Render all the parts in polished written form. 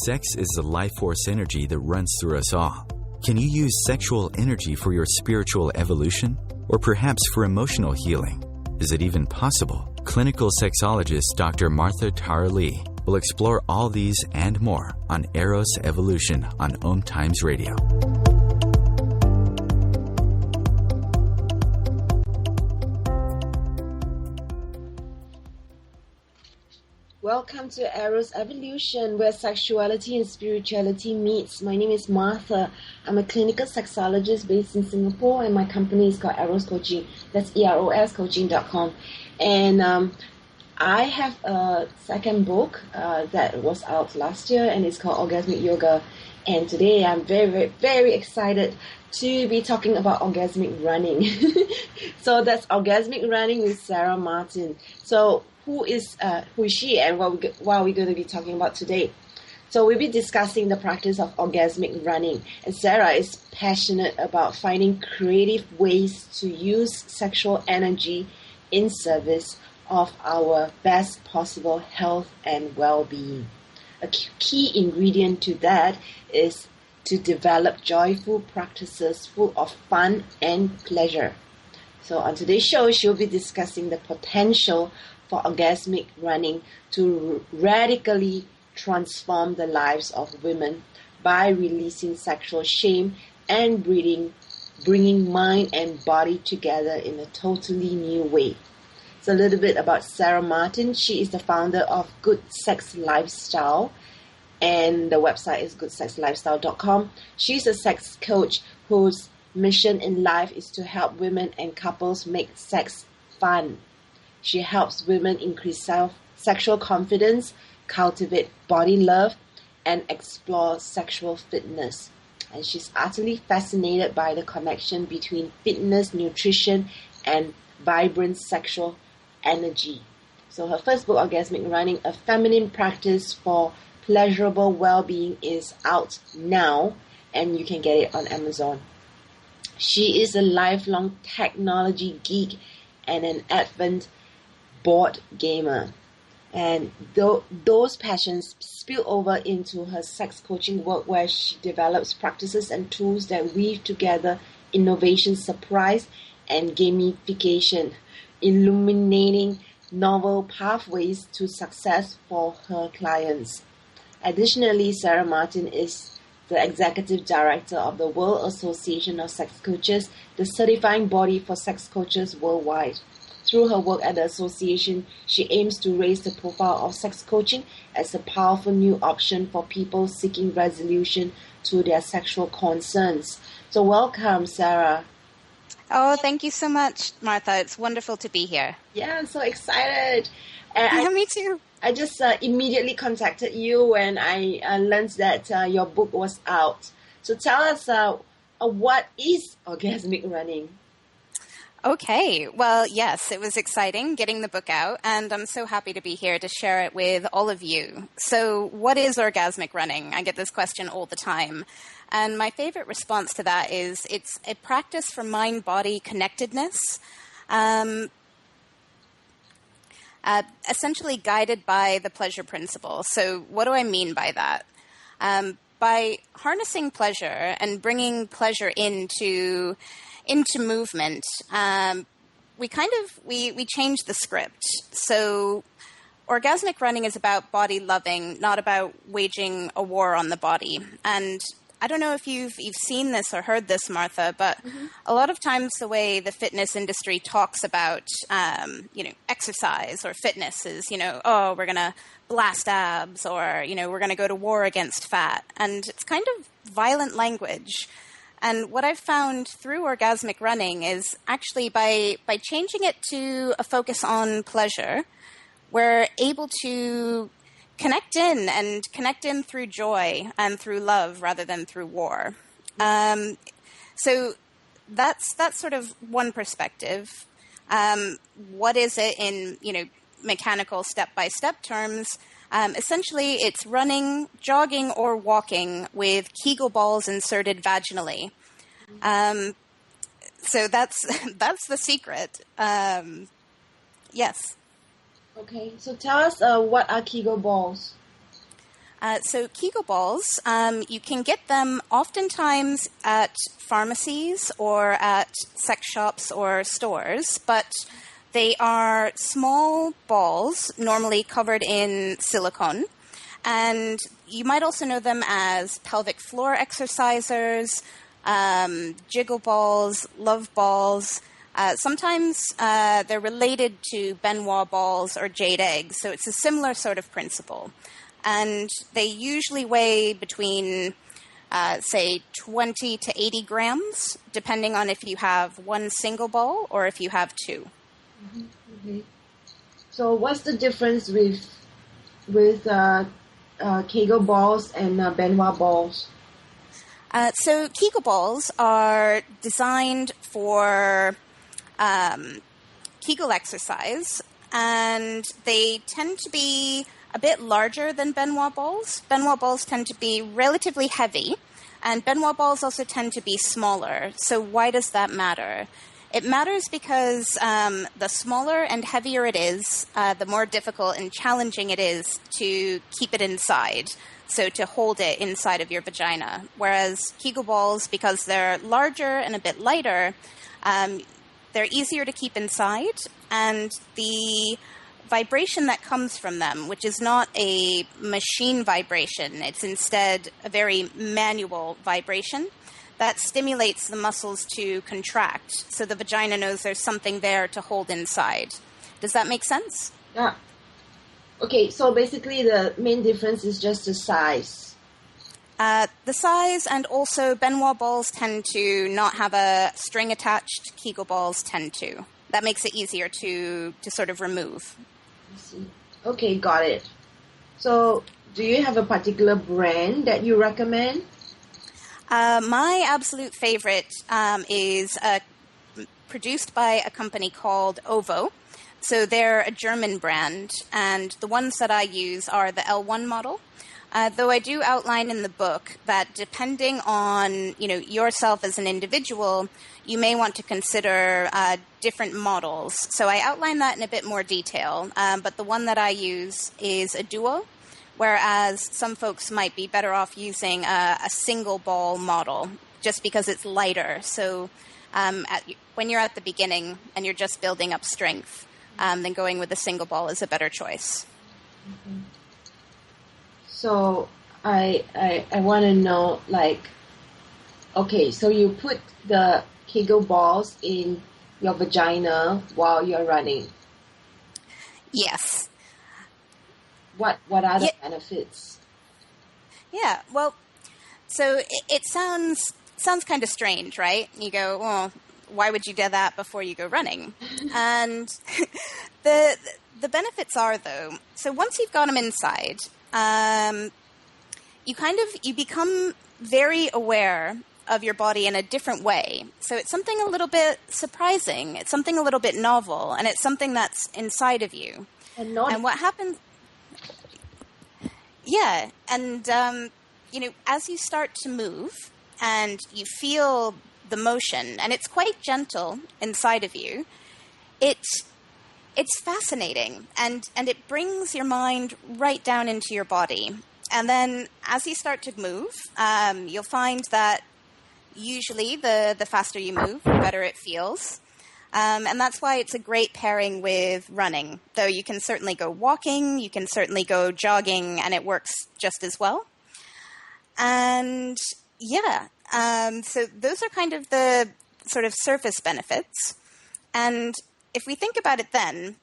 Sex is the life force energy that runs through us all. Can you use sexual energy for your spiritual evolution? Or perhaps for emotional healing? Is it even possible? Clinical sexologist Dr. Martha Tara Lee will explore all these and more on Eros Evolution on OMTimes Radio. Welcome to Eros Evolution, where sexuality and spirituality meets. My name is Martha. I'm a clinical sexologist based in Singapore, and my company is called Eros Coaching. That's eroscoaching.com. And I have a second book that was out last year, and it's called Orgasmic Yoga. And today I'm very, very, very excited to be talking about Orgasmic Running. So that's Orgasmic Running with Sarah Martin. So who is she, and what are we going to be talking about today? So we'll be discussing the practice of orgasmic running. And Sarah is passionate about finding creative ways to use sexual energy in service of our best possible health and well-being. A key ingredient to that is to develop joyful practices full of fun and pleasure. So on today's show, she'll be discussing the potential for orgasmic running to radically transform the lives of women by releasing sexual shame and bringing mind and body together in a totally new way. It's a little bit about Sarah Martin. She is the founder of Good Sex Lifestyle, and the website is goodsexlifestyle.com. She's a sex coach whose mission in life is to help women and couples make sex fun. She helps women increase sexual confidence, cultivate body love, and explore sexual fitness. And she's utterly fascinated by the connection between fitness, nutrition, and vibrant sexual energy. So her first book, Orgasmic Running, A Feminine Practice for Pleasurable Wellbeing, is out now, and you can get it on Amazon. She is a lifelong technology geek and an avid board gamer, and those passions spill over into her sex coaching work, where she develops practices and tools that weave together innovation, surprise, and gamification, illuminating novel pathways to success for her clients. Additionally, Sarah Martin is the executive director of the World Association of Sex Coaches, the certifying body for sex coaches worldwide. Through her work at the association, she aims to raise the profile of sex coaching as a powerful new option for people seeking resolution to their sexual concerns. So welcome, Sarah. Oh, thank you so much, Martha. It's wonderful to be here. Yeah, I'm so excited. Me too. I just immediately contacted you when I learned that your book was out. So tell us, what is Orgasmic Running? Okay. Well, yes, it was exciting getting the book out, and I'm so happy to be here to share it with all of you. So what is orgasmic running? I get this question all the time. And my favorite response to that is it's a practice for mind-body connectedness, essentially guided by the pleasure principle. So what do I mean by that? By harnessing pleasure and bringing pleasure into movement, we change the script. So orgasmic running is about body loving, not about waging a war on the body. And I don't know if you've seen this or heard this, Martha, but a lot of times the way the fitness industry talks about, exercise or fitness is, we're going to blast abs, or, we're going to go to war against fat. And it's kind of violent language. And what I've found through orgasmic running is actually by changing it to a focus on pleasure, we're able to connect in through joy and through love rather than through war. So that's sort of one perspective. What is it in, mechanical step-by-step terms? Essentially, it's running, jogging, or walking with Kegel balls inserted vaginally. So that's the secret. Yes. Okay, so tell us what are Kegel balls? So Kegel balls, you can get them oftentimes at pharmacies or at sex shops or stores, but they are small balls, normally covered in silicone. And you might also know them as pelvic floor exercisers, jiggle balls, love balls. Sometimes they're related to Benoit balls or jade eggs, so it's a similar sort of principle. And they usually weigh between, say, 20 to 80 grams, depending on if you have one single ball or if you have two. Mm-hmm. Okay. So what's the difference with Kegel balls and Benoit balls? So Kegel balls are designed for Kegel exercise, and they tend to be a bit larger than Benoit balls. Benoit balls tend to be relatively heavy, and Benoit balls also tend to be smaller. So why does that matter? It matters because the smaller and heavier it is, the more difficult and challenging it is to keep it inside, so to hold it inside of your vagina. Whereas Kegel balls, because they're larger and a bit lighter, they're easier to keep inside, and the vibration that comes from them, which is not a machine vibration, it's instead a very manual vibration that stimulates the muscles to contract, so the vagina knows there's something there to hold inside. Does that make sense? Yeah. Okay, so basically the main difference is just the size. The size, and also Benoit balls tend to not have a string attached. Kegel balls tend to. That makes it easier to sort of remove. I see. Okay, got it. So, do you have a particular brand that you recommend? My absolute favorite is produced by a company called OVO. So they're a German brand, and the ones that I use are the L1 model. Though I do outline in the book that depending on yourself as an individual, you may want to consider different models. So I outline that in a bit more detail. But the one that I use is a duo, whereas some folks might be better off using a single ball model just because it's lighter. So when you're at the beginning and you're just building up strength, then going with a single ball is a better choice. Mm-hmm. So I want to know, okay, so you put the Kegel balls in your vagina while you're running. Yes. What are the benefits? Yeah, well, so it sounds kind of strange, right? You go, well, why would you do that before you go running? And the benefits are, though, so once you've got them inside, you become very aware of your body in a different way. So it's something a little bit surprising. It's something a little bit novel, and it's something that's inside of you. And what happens? Yeah, and as you start to move and you feel the motion, and it's quite gentle inside of you, it's fascinating, and it brings your mind right down into your body. And then as you start to move, you'll find that usually the faster you move, the better it feels. And that's why it's a great pairing with running. Though you can certainly go walking, you can certainly go jogging, and it works just as well. And yeah, so those are kind of the sort of surface benefits. And if we think about it then,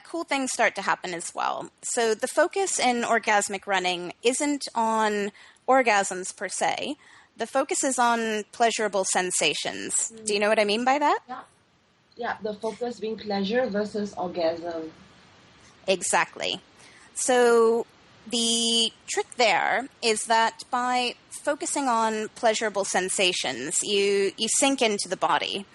cool things start to happen as well. So the focus in orgasmic running isn't on orgasms per se. The focus is on pleasurable sensations. Do you know what I mean by that? Yeah, the focus being pleasure versus orgasm. Exactly. So the trick there is that by focusing on pleasurable sensations, you sink into the body.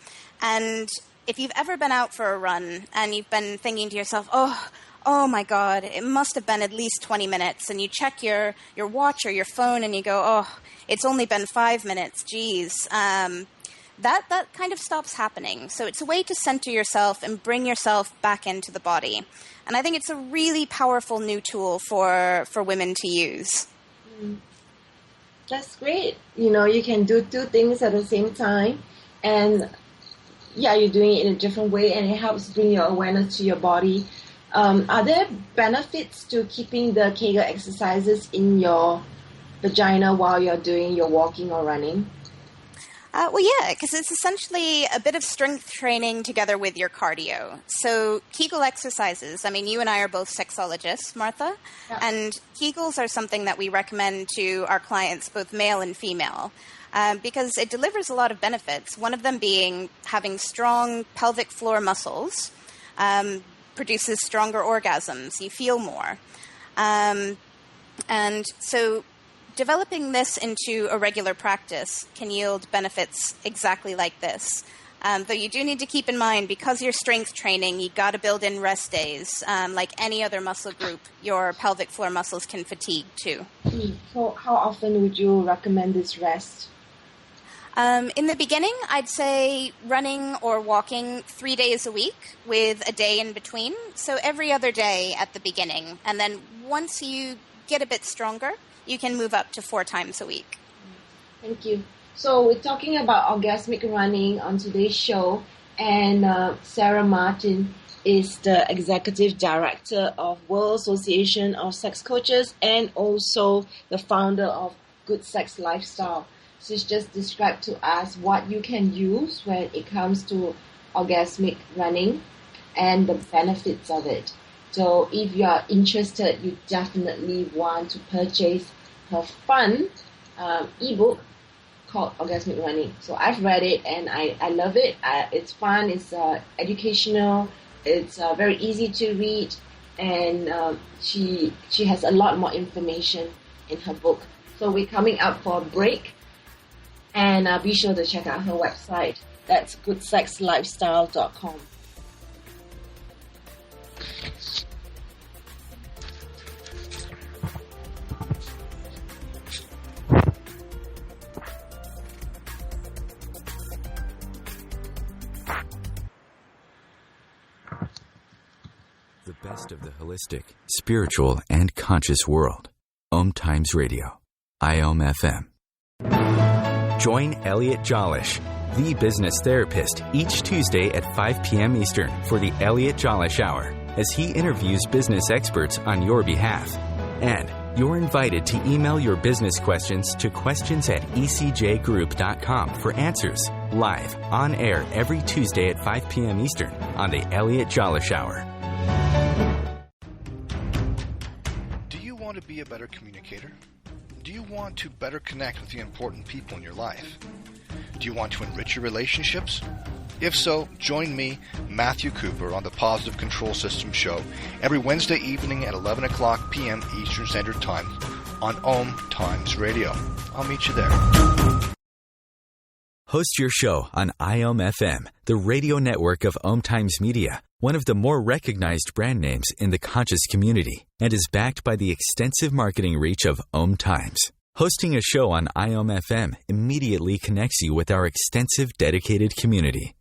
And if you've ever been out for a run and you've been thinking to yourself, oh my God, it must have been at least 20 minutes, and you check your watch or your phone and you go, oh, it's only been 5 minutes, geez. that kind of stops happening. So it's a way to center yourself and bring yourself back into the body. And I think it's a really powerful new tool for women to use. That's great. You can do two things at the same time. And you're doing it in a different way, and it helps bring your awareness to your body. Are there benefits to keeping the Kegel exercises in your vagina while you're doing your walking or running? Because it's essentially a bit of strength training together with your cardio. So Kegel exercises, you and I are both sexologists, Martha, and Kegels are something that we recommend to our clients, both male and female, because it delivers a lot of benefits, one of them being having strong pelvic floor muscles, produces stronger orgasms, you feel more. And so developing this into a regular practice can yield benefits exactly like this. Though you do need to keep in mind, because you're strength training, you got to build in rest days. Like any other muscle group, your pelvic floor muscles can fatigue too. So how often would you recommend this rest? In the beginning, I'd say running or walking 3 days a week with a day in between. So every other day at the beginning. And then once you get a bit stronger, you can move up to 4 times a week. Thank you. So we're talking about orgasmic running on today's show, and Sarah Martin is the Executive Director of World Association of Sex Coaches and also the founder of Good Sex Lifestyle. She's just described to us what you can use when it comes to orgasmic running and the benefits of it. So if you are interested, you definitely want to purchase her fun ebook called Orgasmic Running. So I've read it and I love it. It's fun, it's educational, it's very easy to read, and she has a lot more information in her book. So we're coming up for a break, and be sure to check out her website. That's goodsexlifestyle.com. The best of the holistic, spiritual, and conscious world. OMTimes Radio. IOM FM. Join Elliot Jollish, the business therapist, each Tuesday at 5 p.m. Eastern for the Elliot Jollish Hour, as he interviews business experts on your behalf. And you're invited to email your business questions to questions@ecjgroup.com for answers, live, on air every Tuesday at 5 p.m. Eastern on the Elliot Jollish Hour. Do you want to be a better communicator? Do you want to better connect with the important people in your life? Do you want to enrich your relationships? If so, join me, Matthew Cooper, on the Positive Control System Show every Wednesday evening at 11 o'clock p.m. Eastern Standard Time on OMTimes Radio. I'll meet you there. Host your show on IOM FM, the radio network of OMTimes Media, one of the more recognized brand names in the conscious community, and is backed by the extensive marketing reach of OMTimes. Hosting a show on IOM FM immediately connects you with our extensive dedicated community.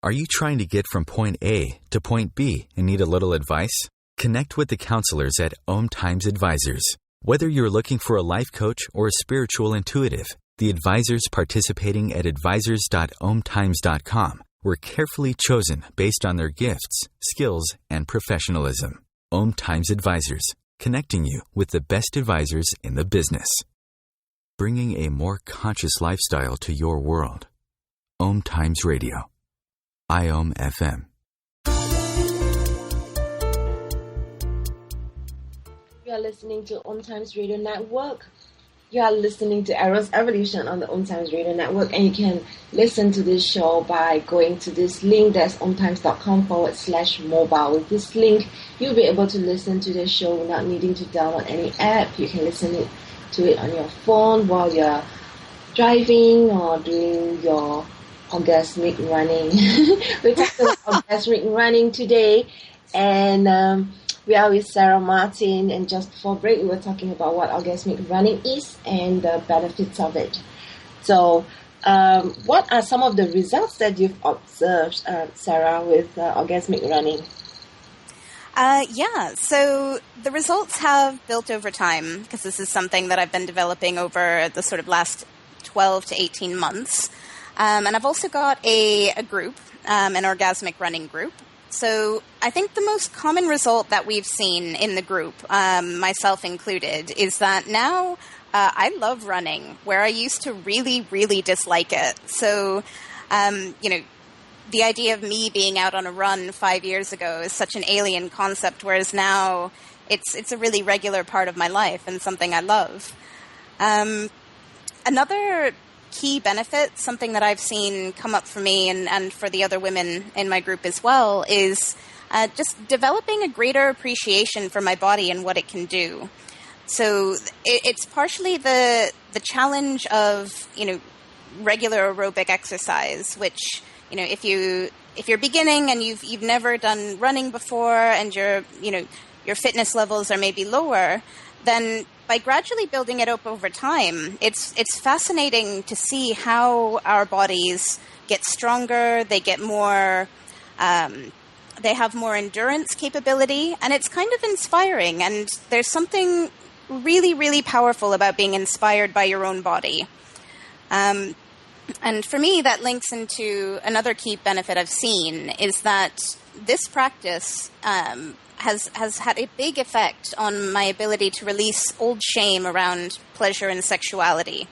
Are you trying to get from point A to point B and need a little advice? Connect with the counselors at OMTimes Advisors. Whether you're looking for a life coach or a spiritual intuitive, the advisors participating at advisors.omtimes.com were carefully chosen based on their gifts, skills, and professionalism. OMTimes Advisors, connecting you with the best advisors in the business. Bringing a more conscious lifestyle to your world. OMTimes Radio. IOM FM. You are listening to OMTimes Radio Network. You are listening to Eros Evolution on the OMTimes Radio Network, and you can listen to this show by going to this link. That's omtimes.com/mobile. With this link, you'll be able to listen to the show without needing to download any app. You can listen to it on your phone while you're driving or doing your orgasmic running. We're talking about orgasmic running today, and we are with Sarah Martin, and just before break, we were talking about what orgasmic running is and the benefits of it. So, What are some of the results that you've observed, Sarah, with orgasmic running? So the results have built over time, because this is something that I've been developing over the sort of last 12 to 18 months. And I've also got a group, an orgasmic running group. So I think the most common result that we've seen in the group, myself included, is that now I love running, where I used to really, really dislike it. So, the idea of me being out on a run 5 years ago is such an alien concept, whereas now it's a really regular part of my life and something I love. Another key benefit, something that I've seen come up for me and for the other women in my group as well, is just developing a greater appreciation for my body and what it can do. So it's partially the challenge of, regular aerobic exercise, which, if you're beginning and you've never done running before and your fitness levels are maybe lower, then by gradually building it up over time, it's fascinating to see how our bodies get stronger, they get more, they have more endurance capability, and it's kind of inspiring. And there's something really, really powerful about being inspired by your own body. And for me, that links into another key benefit I've seen is that this practice has had a big effect on my ability to release old shame around pleasure and sexuality.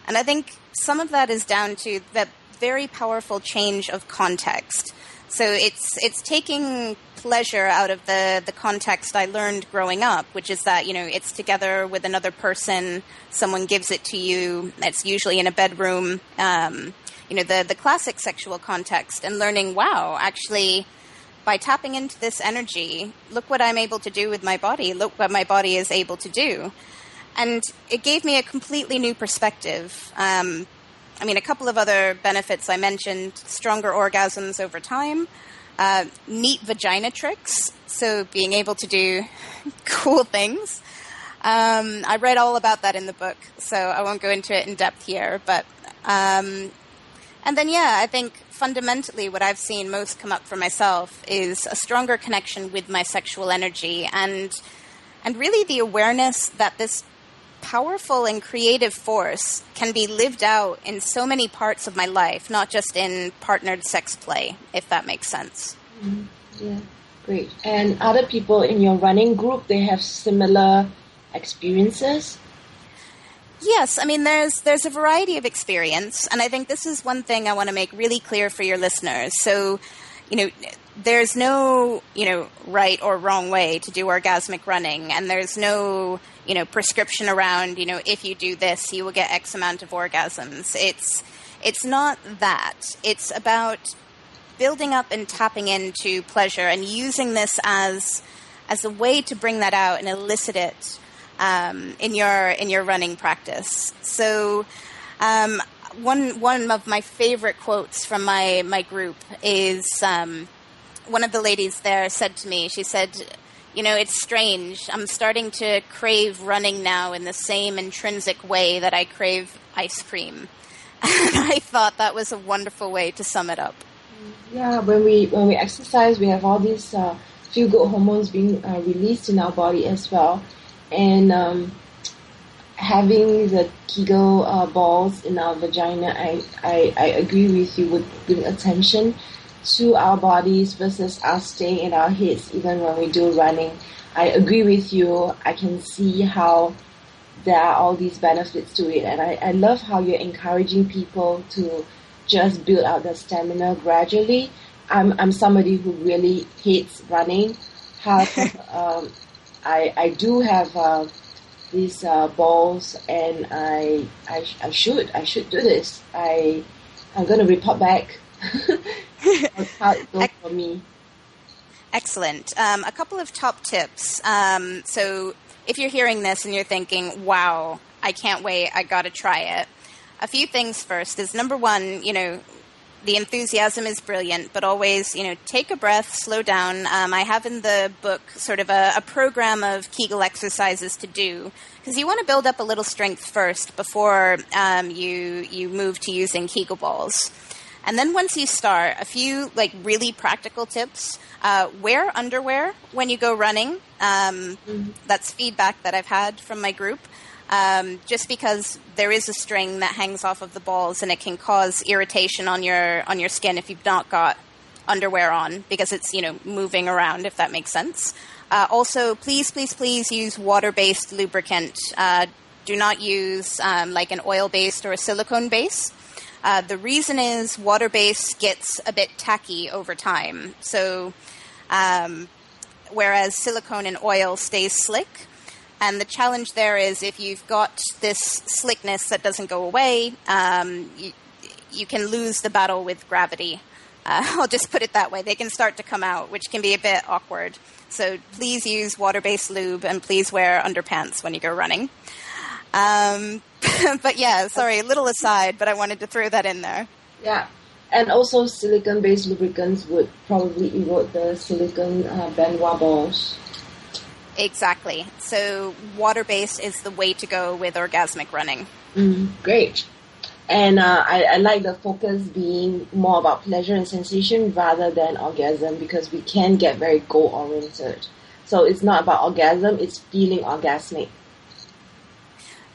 And I think some of that is down to the very powerful change of context. So it's taking pleasure out of the context I learned growing up, which is that, it's together with another person, someone gives it to you, it's usually in a bedroom, the classic sexual context, and learning, wow, actually, by tapping into this energy, look what I'm able to do with my body, look what my body is able to do. And it gave me a completely new perspective. A couple of other benefits I mentioned: stronger orgasms over time, neat vagina tricks, so being able to do cool things. I read all about that in the book, so I won't go into it in depth here. But and then, I think fundamentally what I've seen most come up for myself is a stronger connection with my sexual energy and really the awareness that this powerful and creative force can be lived out in so many parts of my life, not just in partnered sex play, if that makes sense. Mm-hmm. Yeah, great. And other people in your running group, they have similar experiences? Yes, there's a variety of experience, and I think this is one thing I want to make really clear for your listeners. So, there's no, right or wrong way to do orgasmic running, and there's no, prescription around, if you do this, you will get X amount of orgasms. It's not that. It's about building up and tapping into pleasure and using this as a way to bring that out and elicit it in your running practice. So one of my favorite quotes from my group is one of the ladies there said to me, she said, it's strange. I'm starting to crave running now in the same intrinsic way that I crave ice cream. And I thought that was a wonderful way to sum it up. Yeah, when we exercise, we have all these feel-good hormones being released in our body as well. And having the Kegel balls in our vagina, I agree with you, would bring attention to our bodies versus us staying in our heads even when we do running. I agree with you. I can see how there are all these benefits to it, and I love how you're encouraging people to just build out their stamina gradually. I'm somebody who really hates running. However, I do have these balls, and I should do this. I'm going to report back how it goes for me. Excellent. A couple of top tips. So if you're hearing this and you're thinking, wow, I can't wait, I got to try it. A few things first is, number one, the enthusiasm is brilliant, but always, take a breath, slow down. I have in the book sort of a program of Kegel exercises to do, because you want to build up a little strength first before you move to using Kegel balls. And then once you start, a few really practical tips. Wear underwear when you go running. That's feedback that I've had from my group. Just because there is a string that hangs off of the balls and it can cause irritation on your skin if you've not got underwear on, because it's, moving around, if that makes sense. Also, please use water-based lubricant. Do not use an oil-based or a silicone base. The reason is water-based gets a bit tacky over time. So whereas silicone and oil stays slick. And the challenge there is if you've got this slickness that doesn't go away, you can lose the battle with gravity. I'll just put it that way. They can start to come out, which can be a bit awkward. So please use water-based lube, and please wear underpants when you go running. But yeah, sorry, a little aside, but I wanted to throw that in there. Yeah. And also silicone-based lubricants would probably erode the silicone Benoit balls. Exactly. So water-based is the way to go with orgasmic running. Great. And I like the focus being more about pleasure and sensation rather than orgasm, because we can get very goal-oriented. So it's not about orgasm, it's feeling orgasmic.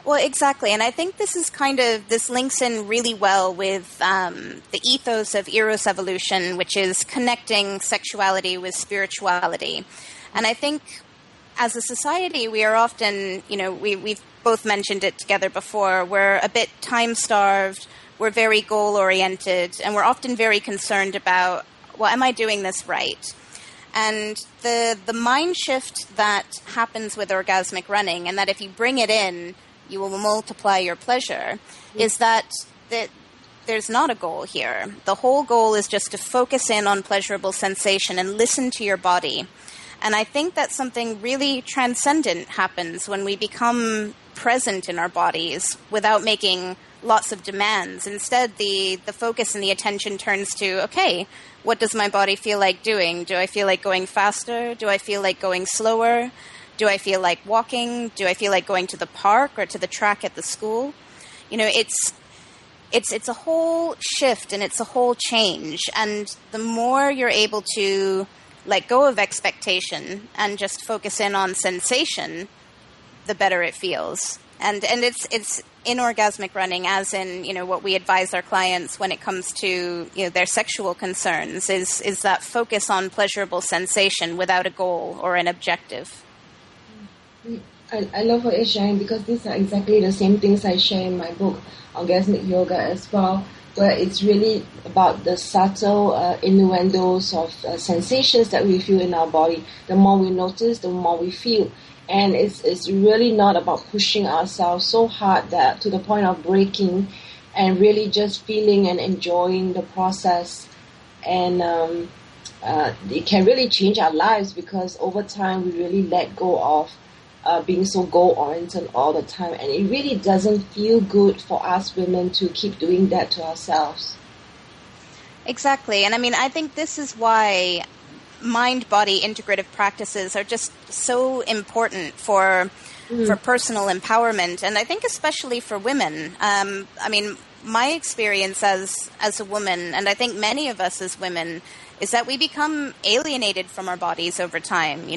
Well, exactly. And I think this links in really well with the ethos of Eros evolution, which is connecting sexuality with spirituality. And I think as a society, we are often, we've both mentioned it together before, we're a bit time-starved, we're very goal-oriented, and we're often very concerned about, well, am I doing this right? And the mind shift that happens with orgasmic running, and that if you bring it in, you will multiply your pleasure, is that there's not a goal here. The whole goal is just to focus in on pleasurable sensation and listen to your body. And I think that something really transcendent happens when we become present in our bodies without making lots of demands. Instead, the focus and the attention turns to, okay, what does my body feel like doing? Do I feel like going faster? Do I feel like going slower? Do I feel like walking? Do I feel like going to the park or to the track at the school? It's a whole shift and it's a whole change. And the more you're able to let go of expectation and just focus in on sensation, the better it feels. And it's in orgasmic running, as in, what we advise our clients when it comes to, their sexual concerns is that focus on pleasurable sensation without a goal or an objective. I love what you're sharing, because these are exactly the same things I share in my book, Orgasmic Yoga, as well, where it's really about the subtle innuendos of sensations that we feel in our body. The more we notice, the more we feel. And it's really not about pushing ourselves so hard that to the point of breaking, and really just feeling and enjoying the process. And it can really change our lives, because over time we really let go of being so goal-oriented all the time. And it really doesn't feel good for us women to keep doing that to ourselves. Exactly. And I think this is why mind-body integrative practices are just so important for personal empowerment. And I think especially for women. My experience as a woman, and I think many of us as women, is that we become alienated from our bodies over time,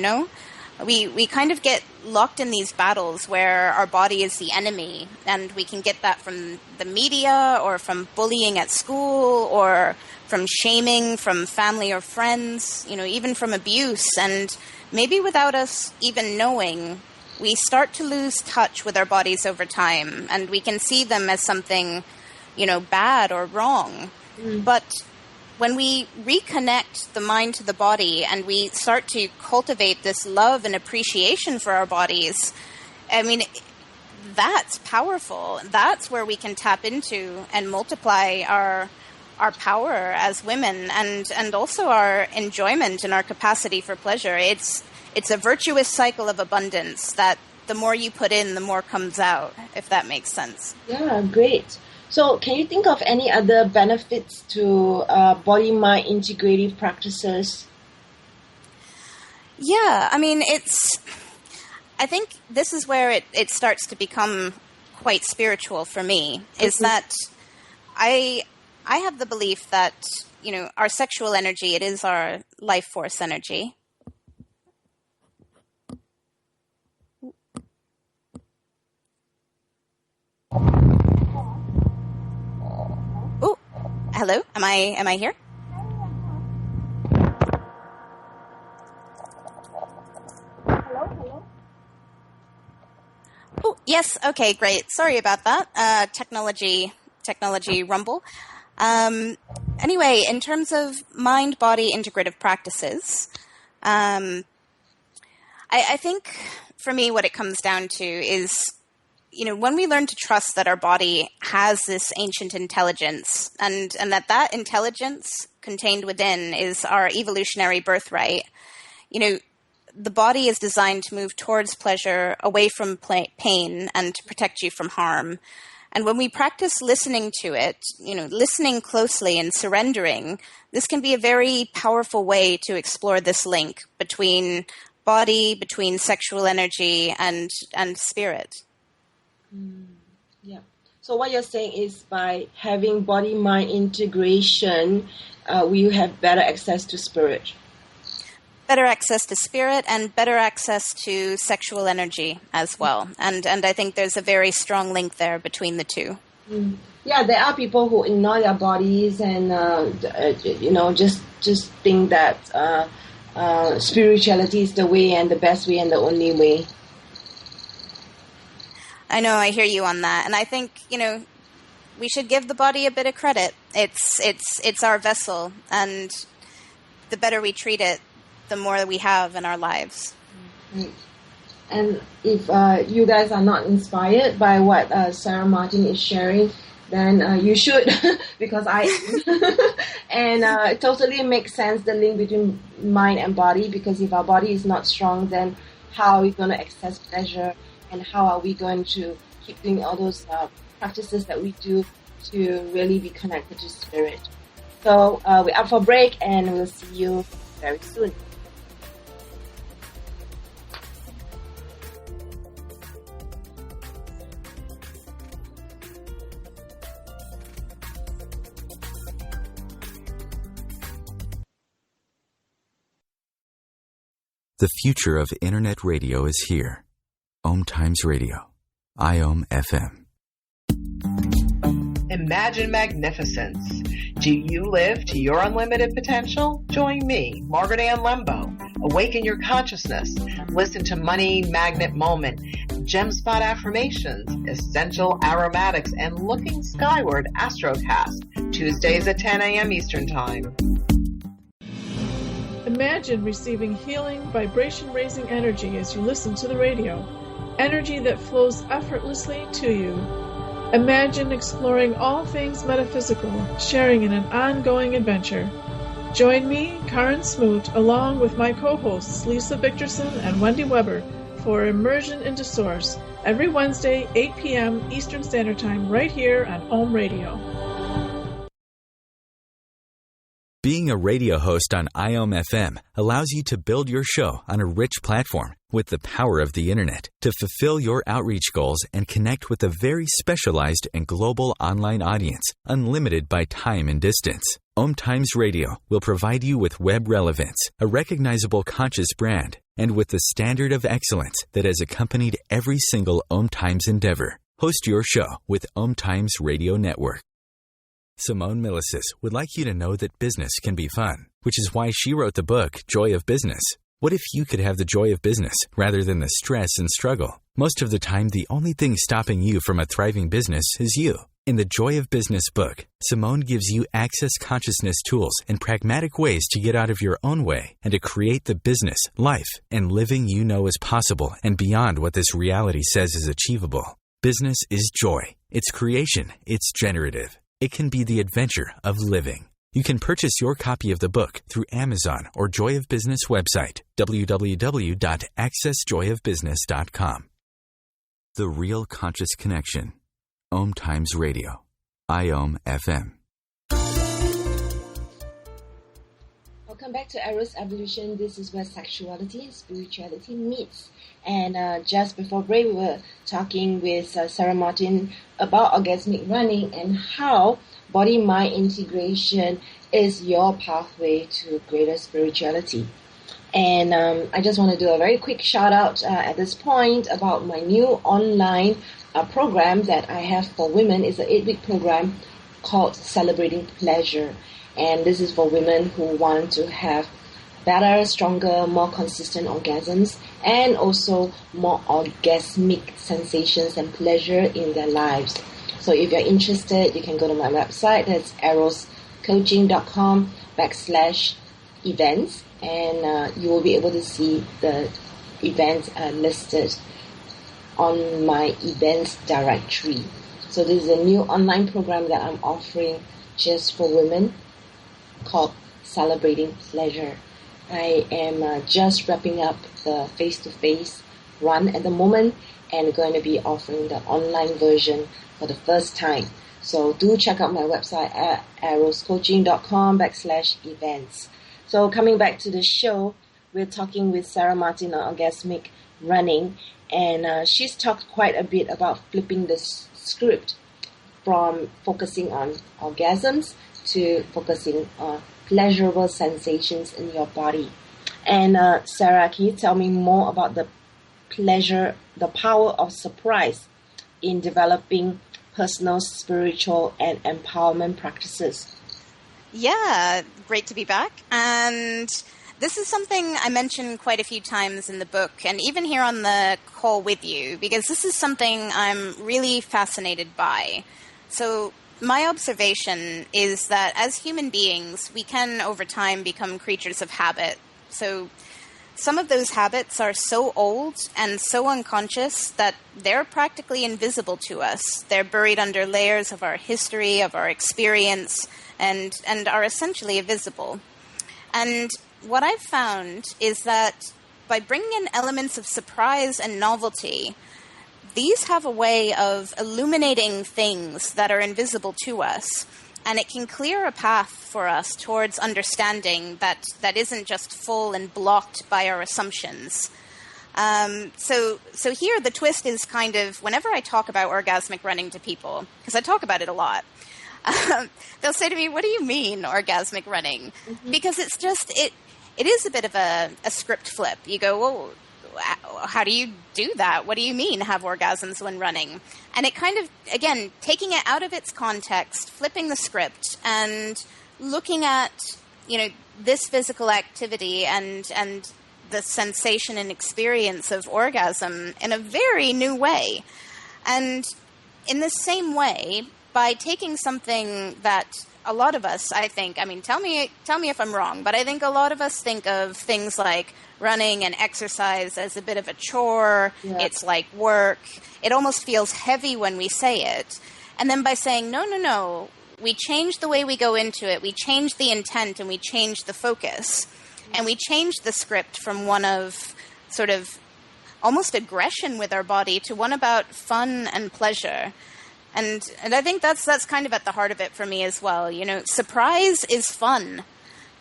We kind of get locked in these battles where our body is the enemy, and we can get that from the media or from bullying at school or from shaming from family or friends, even from abuse. And maybe without us even knowing, we start to lose touch with our bodies over time, and we can see them as something, bad or wrong. But when we reconnect the mind to the body and we start to cultivate this love and appreciation for our bodies, that's powerful. That's where we can tap into and multiply our power as women, and also our enjoyment and our capacity for pleasure. It's a virtuous cycle of abundance that the more you put in, the more comes out, if that makes sense. Yeah, great. So can you think of any other benefits to body-mind integrative practices? Yeah, I mean, I think this is where it starts to become quite spiritual for me, is that I have the belief that, our sexual energy, it is our life force energy. Oh, hello, am I here? Oh, yes. Okay, great. Sorry about that. Technology rumble. Anyway, in terms of mind-body integrative practices, I think for me what it comes down to is, when we learn to trust that our body has this ancient intelligence and that intelligence contained within is our evolutionary birthright, the body is designed to move towards pleasure, away from pain, and to protect you from harm. And when we practice listening to it, listening closely and surrendering, this can be a very powerful way to explore this link between body, between sexual energy, and spirit. Yeah. So what you're saying is by having body-mind integration, we have better access to spirit. Better access to spirit and better access to sexual energy as well. And I think there's a very strong link there between the two. Yeah, there are people who ignore their bodies and, just think that spirituality is the way and the best way and the only way. I know, I hear you on that. And I think, we should give the body a bit of credit. It's our vessel, and the better we treat it, the more we have in our lives. Right. And if you guys are not inspired by what Sarah Martin is sharing, then you should, because I am. And it totally makes sense, the link between mind and body, because if our body is not strong, then how are we going to access pleasure, and how are we going to keep doing all those practices that we do to really be connected to spirit? So we're up for break, and we'll see you very soon. The future of Internet radio is here. OMTimes Radio. IOM FM. Imagine magnificence. Do you live to your unlimited potential? Join me, Margaret Ann Lembo. Awaken your consciousness. Listen to Money Magnet Moment, Gem Spot Affirmations, Essential Aromatics, and Looking Skyward Astrocast, Tuesdays at 10 a.m. Eastern Time. Imagine receiving healing, vibration-raising energy as you listen to the radio. Energy that flows effortlessly to you. Imagine exploring all things metaphysical, sharing in an ongoing adventure. Join me, Karen Smoot, along with my co-hosts Lisa Victorson and Wendy Weber for Immersion into Source, every Wednesday, 8 p.m. Eastern Standard Time, right here on Om Radio. Being a radio host on IOM FM allows you to build your show on a rich platform with the power of the Internet to fulfill your outreach goals and connect with a very specialized and global online audience, unlimited by time and distance. OMTimes Radio will provide you with web relevance, a recognizable conscious brand, and with the standard of excellence that has accompanied every single OMTimes endeavor. Host your show with OMTimes Radio Network. Simone Milasas would like you to know that business can be fun, which is why she wrote the book, Joy of Business. What if you could have the joy of business rather than the stress and struggle? Most of the time, the only thing stopping you from a thriving business is you. In the Joy of Business book, Simone gives you access consciousness tools and pragmatic ways to get out of your own way and to create the business, life, and living you know is possible and beyond what this reality says is achievable. Business is joy. It's creation. It's generative. It can be the adventure of living. You can purchase your copy of the book through Amazon or Joy of Business website, www.accessjoyofbusiness.com. The Real Conscious Connection. OMTimes Radio. IOM FM. Welcome back to Eros Evolution. This is where sexuality and spirituality meets. And just before break, we were talking with Sarah Martin about orgasmic running and how body-mind integration is your pathway to greater spirituality. And I just want to do a very quick shout out at this point about my new online program that I have for women. It's an 8-week program called Celebrating Pleasure. And this is for women who want to have better, stronger, more consistent orgasms and also more orgasmic sensations and pleasure in their lives. So if you're interested, you can go to my website. That's eroscoaching.com/events, and you will be able to see the events listed on my events directory. So this is a new online program that I'm offering just for women called Celebrating Pleasure. I am just wrapping up the face-to-face run at the moment and going to be offering the online version for the first time. So do check out my website at eroscoaching.com/events. So coming back to the show, we're talking with Sarah Martin on Orgasmic Running, and she's talked quite a bit about flipping the script from focusing on orgasms to focusing on pleasurable sensations in your body. And Sarah, can you tell me more about the power of surprise in developing personal, spiritual, and empowerment practices? Yeah, great to be back. And this is something I mentioned quite a few times in the book and even here on the call with you, because this is something I'm really fascinated by. So my observation is that as human beings, we can over time become creatures of habit. So some of those habits are so old and so unconscious that they're practically invisible to us. They're buried under layers of our history, of our experience, and are essentially invisible. And what I've found is that by bringing in elements of surprise and novelty, these have a way of illuminating things that are invisible to us, and it can clear a path for us towards understanding that isn't just full and blocked by our assumptions. So here the twist is kind of, whenever I talk about orgasmic running to people, because I talk about it a lot, they'll say to me, "What do you mean, orgasmic running?" Mm-hmm. Because it's just, it is a bit of a script flip. You go, well, how do you do that? What do you mean have orgasms when running? And it kind of, again, taking it out of its context, flipping the script and looking at, this physical activity and the sensation and experience of orgasm in a very new way. And in the same way, by taking something that a lot of us, I think, tell me if I'm wrong, but I think a lot of us think of things like running and exercise as a bit of a chore. Yeah. It's like work. It almost feels heavy when we say it. And then by saying, no, we change the way we go into it. We change the intent and we change the focus. And we change the script from one of sort of almost aggression with our body to one about fun and pleasure. And I think that's kind of at the heart of it for me as well. Surprise is fun.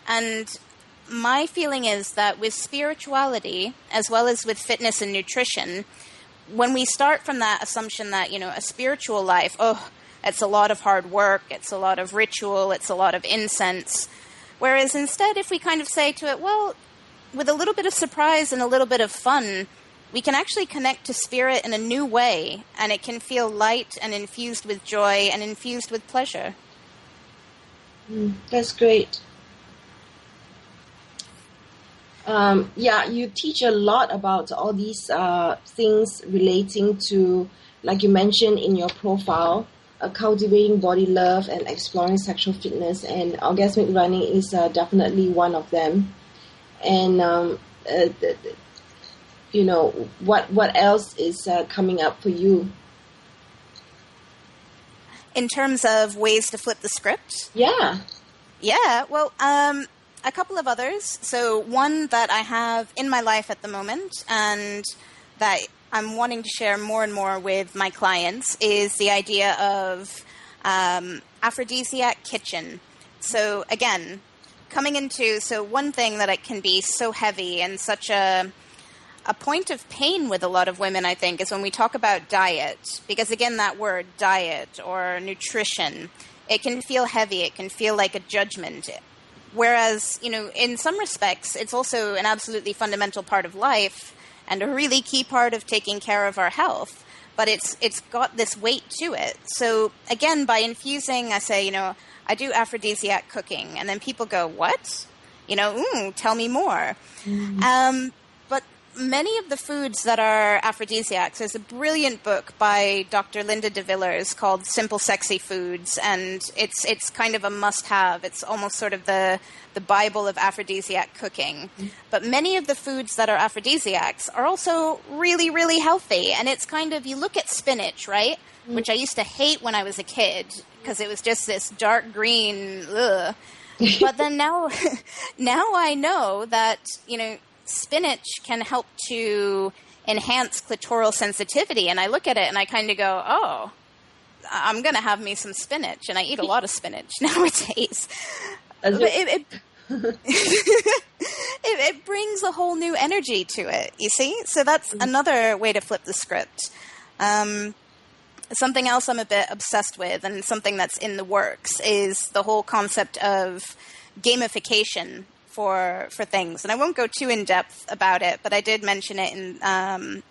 And my feeling is that with spirituality, as well as with fitness and nutrition, when we start from that assumption that, a spiritual life, it's a lot of hard work, it's a lot of ritual, it's a lot of incense. Whereas instead, if we kind of say to it, well, with a little bit of surprise and a little bit of fun, we can actually connect to spirit in a new way, and it can feel light and infused with joy and infused with pleasure. That's great. You teach a lot about all these things relating to, like you mentioned in your profile, cultivating body love and exploring sexual fitness, and orgasmic running is definitely one of them. And what else is coming up for you? In terms of ways to flip the script? Yeah. Well, a couple of others. So one that I have in my life at the moment and that I'm wanting to share more and more with my clients is the idea of Aphrodisiac kitchen. So again, one thing that it can be so heavy and such a point of pain with a lot of women, I think, is when we talk about diet. Because again, that word diet or nutrition, it can feel heavy. It can feel like a judgment. Whereas, in some respects, it's also an absolutely fundamental part of life and a really key part of taking care of our health. But it's got this weight to it. So again, by infusing, I say, I do aphrodisiac cooking. And then people go, what? Tell me more. Mm-hmm. But many of the foods that are aphrodisiacs, there's a brilliant book by Dr. Linda de Villers called Simple Sexy Foods. And it's kind of a must-have. It's almost sort of the Bible of aphrodisiac cooking. Mm-hmm. But many of the foods that are aphrodisiacs are also really, really healthy. And it's kind of, you look at spinach, right? Mm-hmm. Which I used to hate when I was a kid because it was just this dark green, ugh. But then now I know that, spinach can help to enhance clitoral sensitivity. And I look at it and I kind of go, oh, I'm going to have me some spinach. And I eat a lot of spinach nowadays. It brings a whole new energy to it, you see? So that's another way to flip the script. Something else I'm a bit obsessed with and something that's in the works is the whole concept of gamification for things. And I won't go too in depth about it, but I did mention it in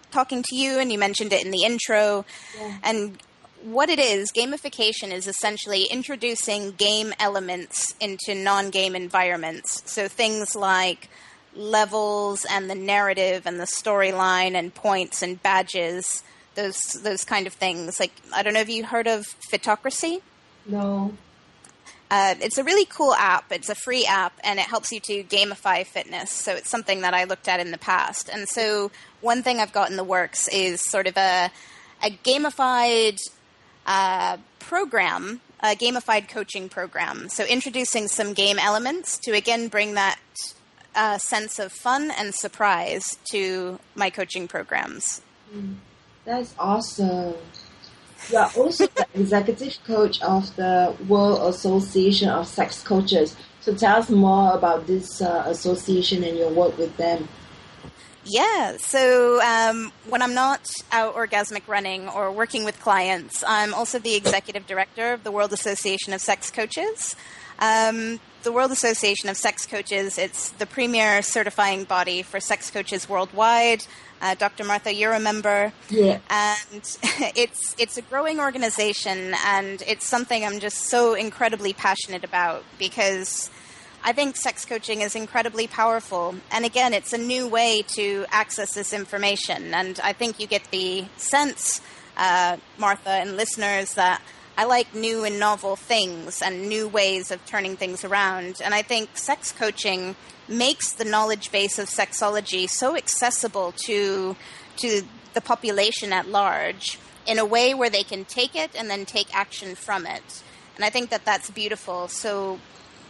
talking to you, and you mentioned it in the intro. Yeah. And what it is, gamification is essentially introducing game elements into non-game environments. So things like levels and the narrative and the storyline and points and badges, those kind of things. Like, I don't know if you heard of Fitocracy? No. It's a really cool app. It's a free app, and it helps you to gamify fitness. So it's something that I looked at in the past. And so one thing I've got in the works is sort of a gamified program, a gamified coaching program. So introducing some game elements to, again, bring that sense of fun and surprise to my coaching programs. That's awesome. You are also the executive coach of the World Association of Sex Coaches. So tell us more about this association and your work with them. Yeah, so when I'm not out orgasmic running or working with clients, I'm also the executive director of the World Association of Sex Coaches. The World Association of Sex Coaches, it's the premier certifying body for sex coaches worldwide. Dr. Martha, you're a member. Yeah. And it's a growing organization, and it's something I'm just so incredibly passionate about because I think sex coaching is incredibly powerful. And again, it's a new way to access this information. And I think you get the sense, Martha and listeners, that I like new and novel things and new ways of turning things around. And I think sex coaching makes the knowledge base of sexology so accessible to the population at large in a way where they can take it and then take action from it. And I think that that's beautiful. So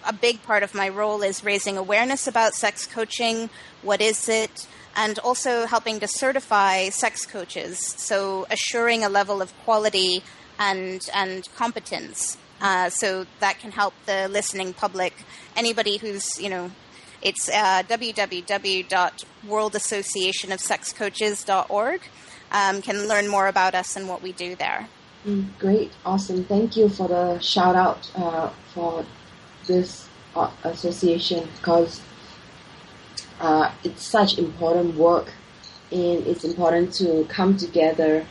a big part of my role is raising awareness about sex coaching. What is it? And also helping to certify sex coaches. So assuring a level of quality and competence. So that can help the listening public. Anybody who's, it's www.worldassociationofsexcoaches.org can learn more about us and what we do there. Great. Awesome. Thank you for the shout out for this association, because it's such important work, and it's important to come together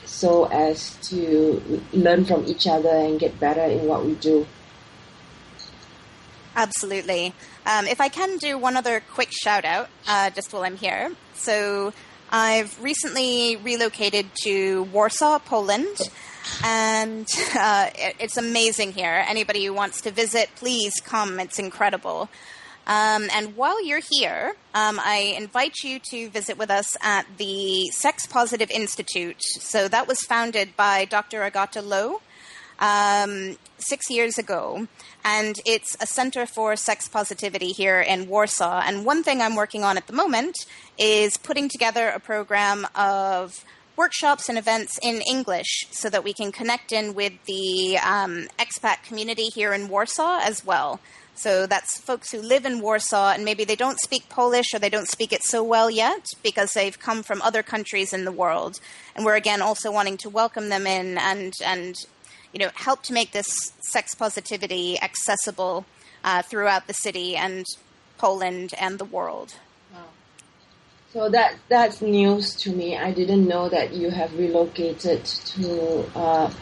so as to learn from each other and get better in what we do. Absolutely. If I can do one other quick shout out, just while I'm here. So I've recently relocated to Warsaw, Poland, and it's amazing here. Anybody who wants to visit, please come. It's incredible. And while you're here, I invite you to visit with us at the Sex Positive Institute. So that was founded by Dr. Agata Lowe 6 years ago. And it's a center for sex positivity here in Warsaw. And one thing I'm working on at the moment is putting together a program of workshops and events in English so that we can connect in with the expat community here in Warsaw as well. So that's folks who live in Warsaw and maybe they don't speak Polish or they don't speak it so well yet because they've come from other countries in the world. And we're, again, also wanting to welcome them in and help to make this sex positivity accessible throughout the city and Poland and the world. Wow. So that's news to me. I didn't know that you have relocated to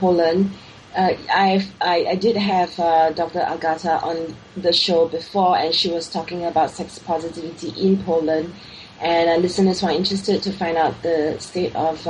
Poland. I did have Dr. Agata on the show before, and she was talking about sex positivity in Poland. And listeners who are interested to find out the state of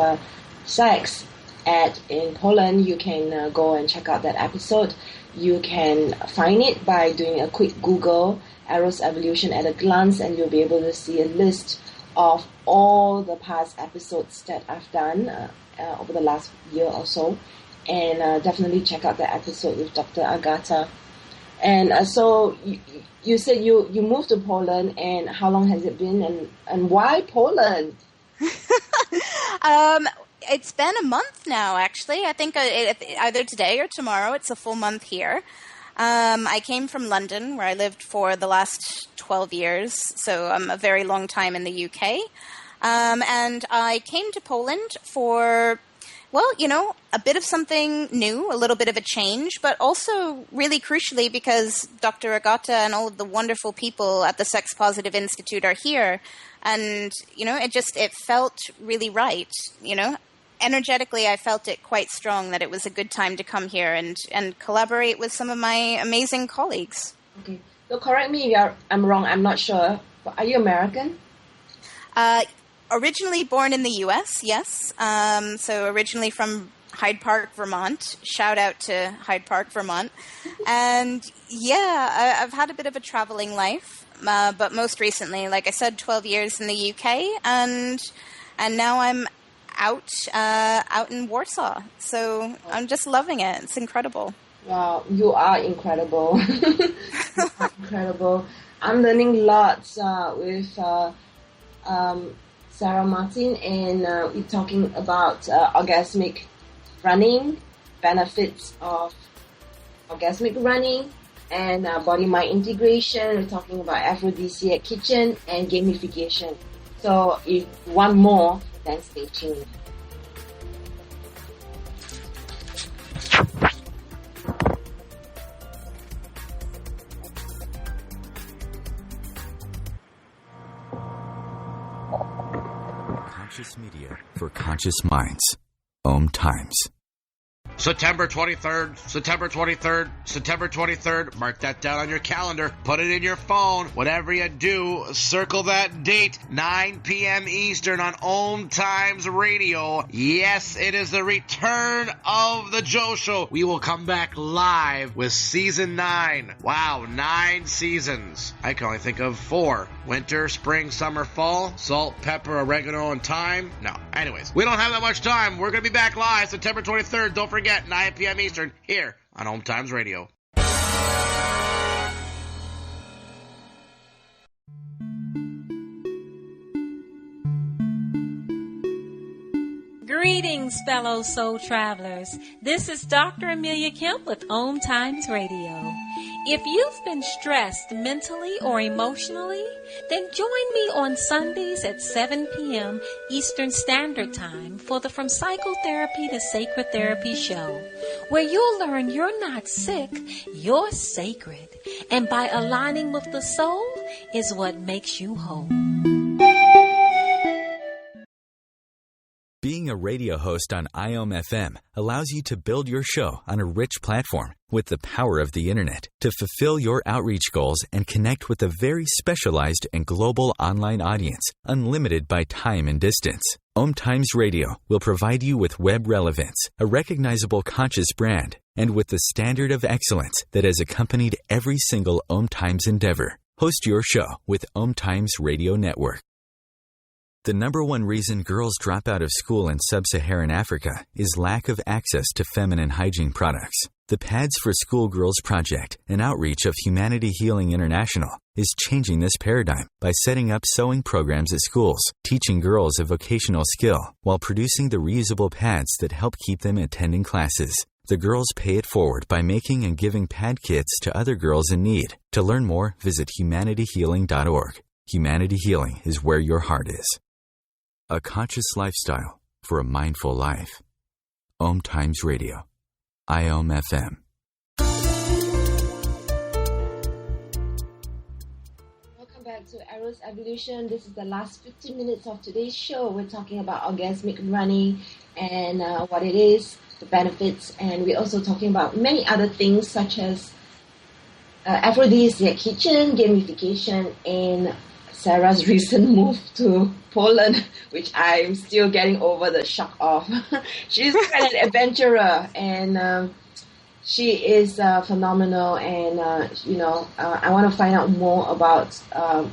sex in Poland, you can go and check out that episode. You can find it by doing a quick Google, Eros Evolution at a glance, and you'll be able to see a list of all the past episodes that I've done over the last year or so. And definitely check out the episode with Dr. Agata. And so you said you moved to Poland, and how long has it been, and why Poland? It's been a month now, actually. I think either today or tomorrow. It's a full month here. I came from London, where I lived for the last 12 years, so a very long time in the UK. And I came to Poland for, well, a bit of something new, a little bit of a change, but also really crucially because Dr. Agata and all of the wonderful people at the Sex Positive Institute are here. And, it felt really right, Energetically, I felt it quite strong that it was a good time to come here and collaborate with some of my amazing colleagues. Okay. So correct me if I'm wrong. I'm not sure. Are you American? Originally born in the U.S., yes. So originally from Hyde Park, Vermont. Shout out to Hyde Park, Vermont. And yeah, I've had a bit of a traveling life, but most recently, like I said, 12 years in the UK, and now I'm out in Warsaw. So I'm just loving it. It's incredible. Wow, you are incredible. You are incredible. I'm learning lots with Sarah Martin, and we're talking about orgasmic running, benefits of orgasmic running, and body-mind integration. We're talking about aphrodisiac kitchen and gamification. So if you want more, then stay tuned. Conscious media for conscious minds. OMTimes. September 23rd, September 23rd, September 23rd. Mark that down on your calendar. Put it in your phone. Whatever you do, circle that date. 9 p.m. Eastern on OMTimes Radio. Yes, it is the return of the Joe Show. We will come back live with Season 9. Wow, 9 seasons. I can only think of 4. Winter, spring, summer, fall. Salt, pepper, oregano, and thyme. No. Anyways, we don't have that much time. We're going to be back live September 23rd. Don't forget, 9 p.m. Eastern, here on OMTimes Radio. Greetings, fellow soul travelers. This is Dr. Amelia Kemp with OMTimes Radio. If you've been stressed mentally or emotionally, then join me on Sundays at 7 p.m. Eastern Standard Time for the From Psychotherapy to Sacred Therapy show, where you'll learn you're not sick, you're sacred. And by aligning with the soul is what makes you whole. Being a radio host on IOM-FM allows you to build your show on a rich platform with the power of the internet to fulfill your outreach goals and connect with a very specialized and global online audience, unlimited by time and distance. OMTimes Radio will provide you with web relevance, a recognizable conscious brand, and with the standard of excellence that has accompanied every single OMTimes endeavor. Host your show with OMTimes Radio Network. The number one reason girls drop out of school in sub-Saharan Africa is lack of access to feminine hygiene products. The Pads for Schoolgirls Project, an outreach of Humanity Healing International, is changing this paradigm by setting up sewing programs at schools, teaching girls a vocational skill, while producing the reusable pads that help keep them attending classes. The girls pay it forward by making and giving pad kits to other girls in need. To learn more, visit humanityhealing.org. Humanity Healing is where your heart is. A conscious lifestyle for a mindful life. OMTimes Radio. IOM FM. Welcome back to Arrow's Evolution. This is the last 15 minutes of today's show. We're talking about orgasmic running and what it is, the benefits, and we're also talking about many other things such as aphrodisiac kitchen, gamification, and Sarah's recent move to Poland, which I'm still getting over the shock of. She's quite an adventurer, and she is phenomenal. And I want to find out more about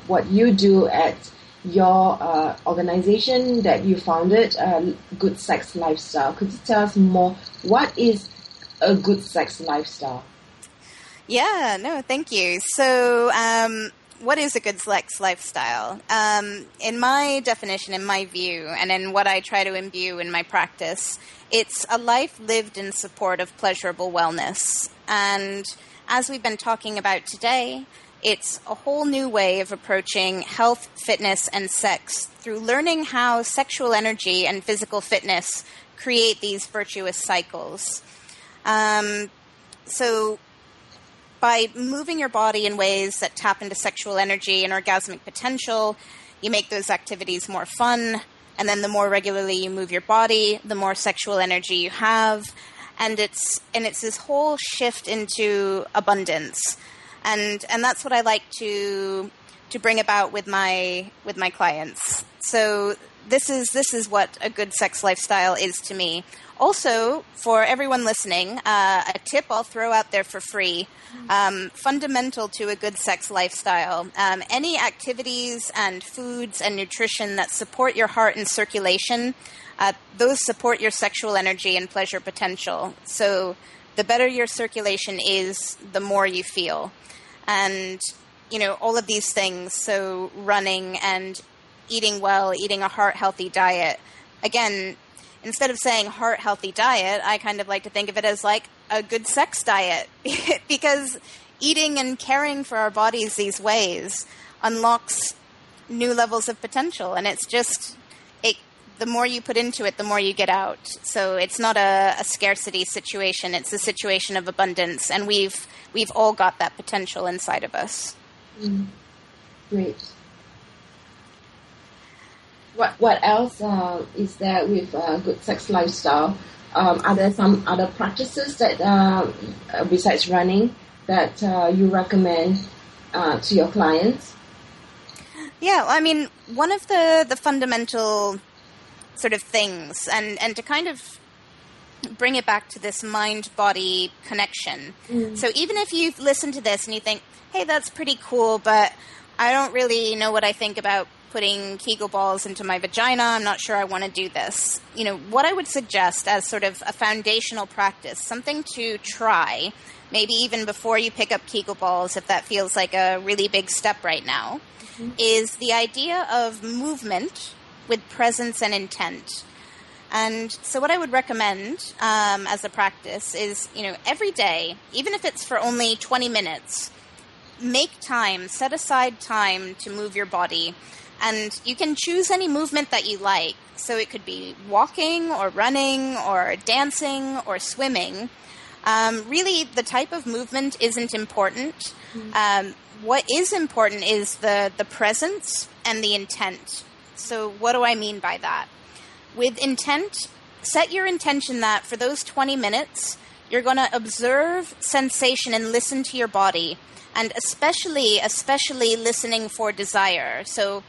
what you do at your organization that you founded, Good Sex Lifestyle. Could you tell us more? What is a good sex lifestyle? Yeah, no, thank you. So, what is a good sex lifestyle? In my definition, in my view, and in what I try to imbue in my practice, it's a life lived in support of pleasurable wellness. And as we've been talking about today, it's a whole new way of approaching health, fitness, and sex through learning how sexual energy and physical fitness create these virtuous cycles. So by moving your body in ways that tap into sexual energy and orgasmic potential, you make those activities more fun. And then the more regularly you move your body, the more sexual energy you have. And it's this whole shift into abundance. And that's what I like to bring about with my clients. So this is what a good sex lifestyle is to me. Also, for everyone listening, a tip I'll throw out there for free, fundamental to a good sex lifestyle. Any activities and foods and nutrition that support your heart and circulation, those support your sexual energy and pleasure potential. So the better your circulation is, the more you feel. And, all of these things, so running and eating well, eating a heart-healthy diet. Again, instead of saying heart-healthy diet, I kind of like to think of it as like a good sex diet because eating and caring for our bodies these ways unlocks new levels of potential. And it's just, the more you put into it, the more you get out. So it's not a scarcity situation. It's a situation of abundance. And we've all got that potential inside of us. Great. What else is there with good sex lifestyle? Are there some other practices that, besides running, that you recommend to your clients? Yeah, I mean, one of the fundamental sort of things, and to kind of bring it back to this mind-body connection. So even if you've listened to this and you think, hey, that's pretty cool, but I don't really know what I think about putting Kegel balls into my vagina. I'm not sure I want to do this. What I would suggest as sort of a foundational practice, something to try, maybe even before you pick up Kegel balls, if that feels like a really big step right now, is the idea of movement with presence and intent. And so what I would recommend as a practice is, every day, even if it's for only 20 minutes, make time, set aside time to move your body. And you can choose any movement that you like. So it could be walking or running or dancing or swimming. Really, the type of movement isn't important. What is important is the presence and the intent. So what do I mean by that? With intent, set your intention that for those 20 minutes, you're going to observe sensation and listen to your body. And especially listening for desire. So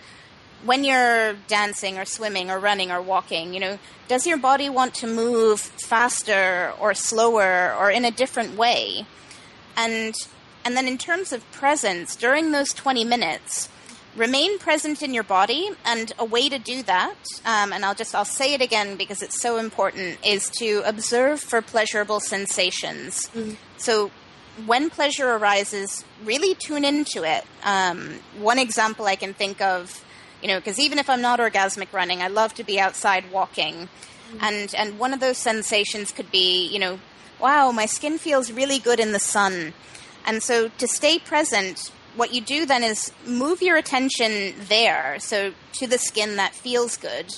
when you're dancing or swimming or running or walking, does your body want to move faster or slower or in a different way? And then in terms of presence, during those 20 minutes, remain present in your body. And a way to do that, and I'll say it again because it's so important, is to observe for pleasurable sensations. Mm-hmm. So when pleasure arises, really tune into it. One example I can think of, because even if I'm not orgasmic running, I love to be outside walking. Mm-hmm. And one of those sensations could be, wow, my skin feels really good in the sun. And so to stay present, what you do then is move your attention there, so to the skin that feels good,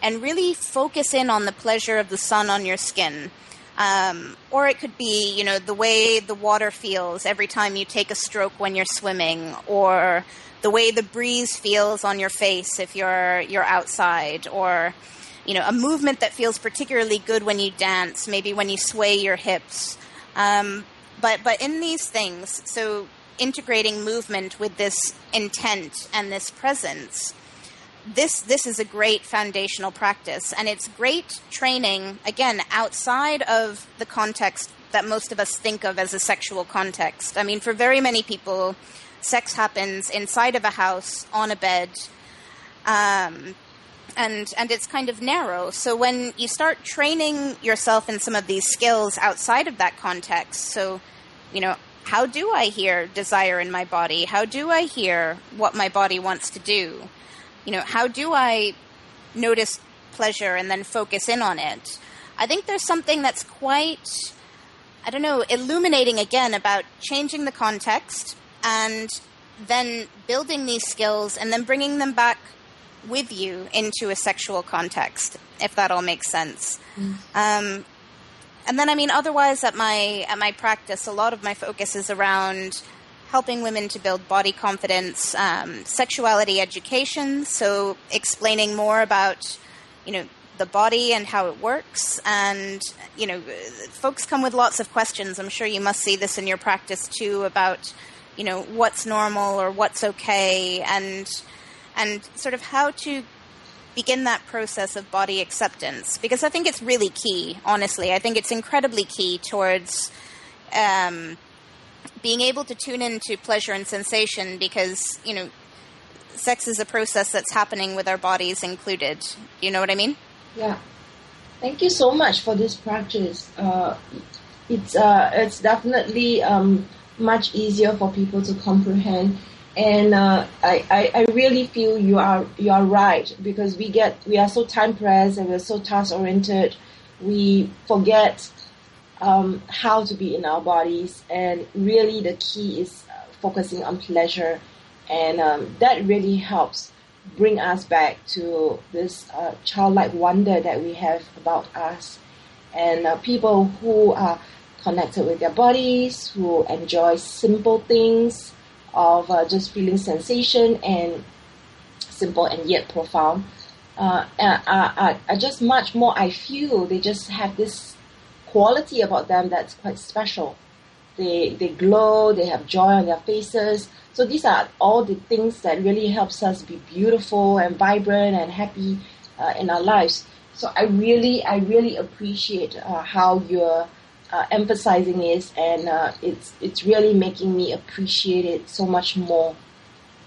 and really focus in on the pleasure of the sun on your skin. Or it could be, the way the water feels every time you take a stroke when you're swimming, or the way the breeze feels on your face if you're outside, or, a movement that feels particularly good when you dance, maybe when you sway your hips. But in these things, so integrating movement with this intent and this presence, this is a great foundational practice, and it's great training, again, outside of the context that most of us think of as a sexual context. I mean, for very many people, sex happens inside of a house, on a bed, and it's kind of narrow. So when you start training yourself in some of these skills outside of that context, so, how do I hear desire in my body? How do I hear what my body wants to do? How do I notice pleasure and then focus in on it? I think there's something that's quite, illuminating again about changing the context and then building these skills and then bringing them back with you into a sexual context, if that all makes sense. Mm. And then, otherwise at my practice, a lot of my focus is around helping women to build body confidence, sexuality education, so explaining more about, the body and how it works. And, folks come with lots of questions. I'm sure you must see this in your practice too, about, what's normal or what's okay, and sort of how to begin that process of body acceptance, because I think it's really key, honestly. I think it's incredibly key towards being able to tune into pleasure and sensation, because, sex is a process that's happening with our bodies included. You know what I mean? Yeah. Thank you so much for this practice. It's definitely much easier for people to comprehend. And I really feel you are right, because we are so time pressed and we're so task oriented. We forget how to be in our bodies, and really the key is focusing on pleasure, and that really helps bring us back to this childlike wonder that we have about us. And people who are connected with their bodies, who enjoy simple things of just feeling sensation, and simple and yet profound, are just much more, I feel, they just have this quality about them that's quite special. They glow, they have joy on their faces. So these are all the things that really helps us be beautiful and vibrant and happy in our lives. So I really appreciate how you're emphasizing this, and it's really making me appreciate it so much more.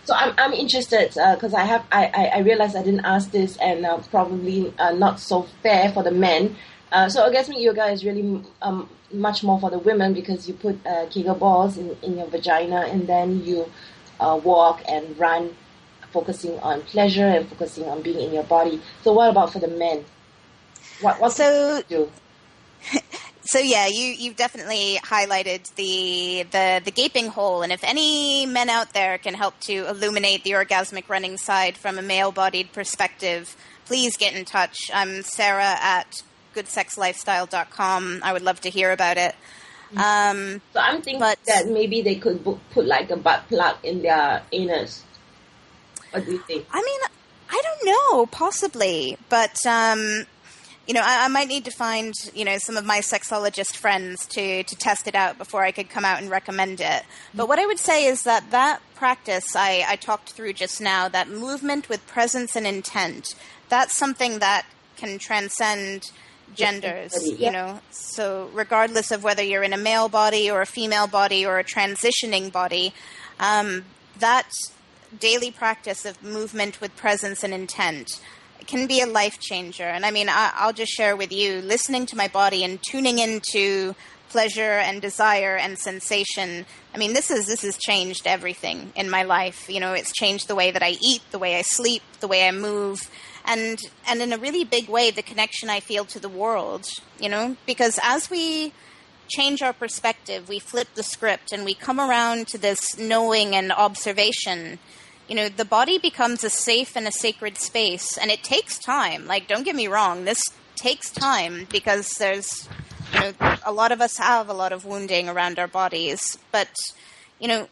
So I'm interested because I realized I didn't ask this, and probably not so fair for the men. So Orgasmic Yoga is really much more for the women, because you put Kegel balls in your vagina, and then you walk and run, focusing on pleasure and focusing on being in your body. So what about for the men? What do you do? So yeah, you've definitely highlighted the gaping hole, and if any men out there can help to illuminate the orgasmic running side from a male-bodied perspective, please get in touch. I'm Sarah at goodsexlifestyle.com. I would love to hear about it. So I'm thinking that maybe they could put like a butt plug in their anus. What do you think? I mean, I don't know, possibly, but I might need to find, some of my sexologist friends to test it out before I could come out and recommend it. But what I would say is that practice I talked through just now, that movement with presence and intent, that's something that can transcend genders, so regardless of whether you're in a male body or a female body or a transitioning body, that daily practice of movement with presence and intent can be a life changer. And I mean, I'll just share with you, listening to my body and tuning into pleasure and desire and sensation. I mean, this has changed everything in my life. You know, it's changed the way that I eat, the way I sleep, the way I move, and in a really big way, the connection I feel to the world, you know, because as we change our perspective, we flip the script and we come around to this knowing and observation, you know, the body becomes a safe and a sacred space, and it takes time. Like, don't get me wrong, this takes time because there's, you know, a lot of us have a lot of wounding around our bodies, but, you know,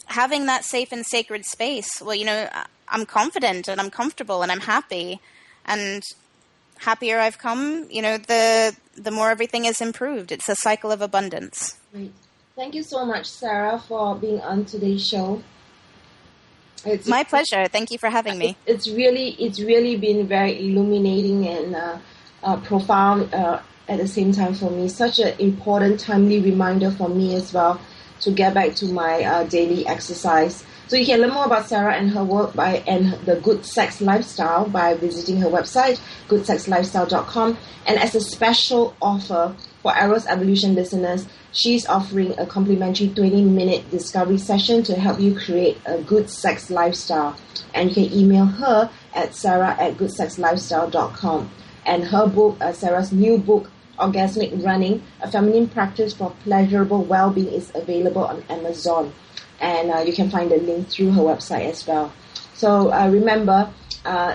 having that safe and sacred space, well, you know, I'm confident and I'm comfortable and I'm happy, and happier I've come, you know, the more everything is improved. It's a cycle of abundance. Great. Thank you so much, Sarah, for being on today's show. It's my pleasure. Thank you for having me. It's really been very illuminating and profound at the same time for me. Such an important, timely reminder for me as well to get back to my daily exercise. So you can learn more about Sarah and her work and the Good Sex Lifestyle by visiting her website, goodsexlifestyle.com. And as a special offer for Eros Evolution listeners, she's offering a complimentary 20-minute discovery session to help you create a good sex lifestyle. And you can email her at sarah@goodsexlifestyle.com. And her book, Sarah's new book, Orgasmic Running, a feminine practice for pleasurable well-being, is available on Amazon. And you can find the link through her website as well. So remember,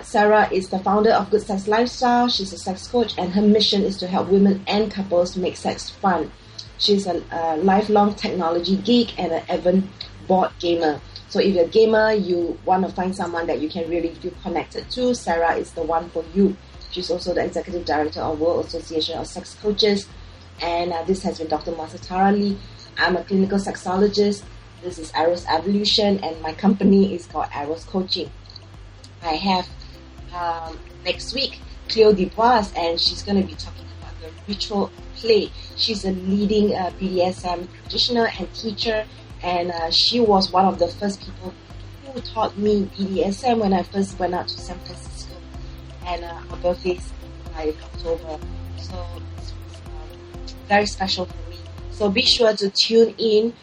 Sarah is the founder of Good Sex Lifestyle. She's a sex coach, and her mission is to help women and couples make sex fun. She's a lifelong technology geek and an avid board gamer. So if you're a gamer, you want to find someone that you can really feel connected to, Sarah is the one for you. She's also the Executive Director of World Association of Sex Coaches. And this has been Dr. Martha Tara Lee. I'm a clinical sexologist. This is Eros Evolution, and my company is called Eros Coaching. I have next week Cleo Dubois, and she's going to be talking about the ritual play. She's a leading BDSM practitioner and teacher, and she was one of the first people who taught me BDSM when I first went out to San Francisco. And her birthday is in October, so it's very special for me. So be sure to tune in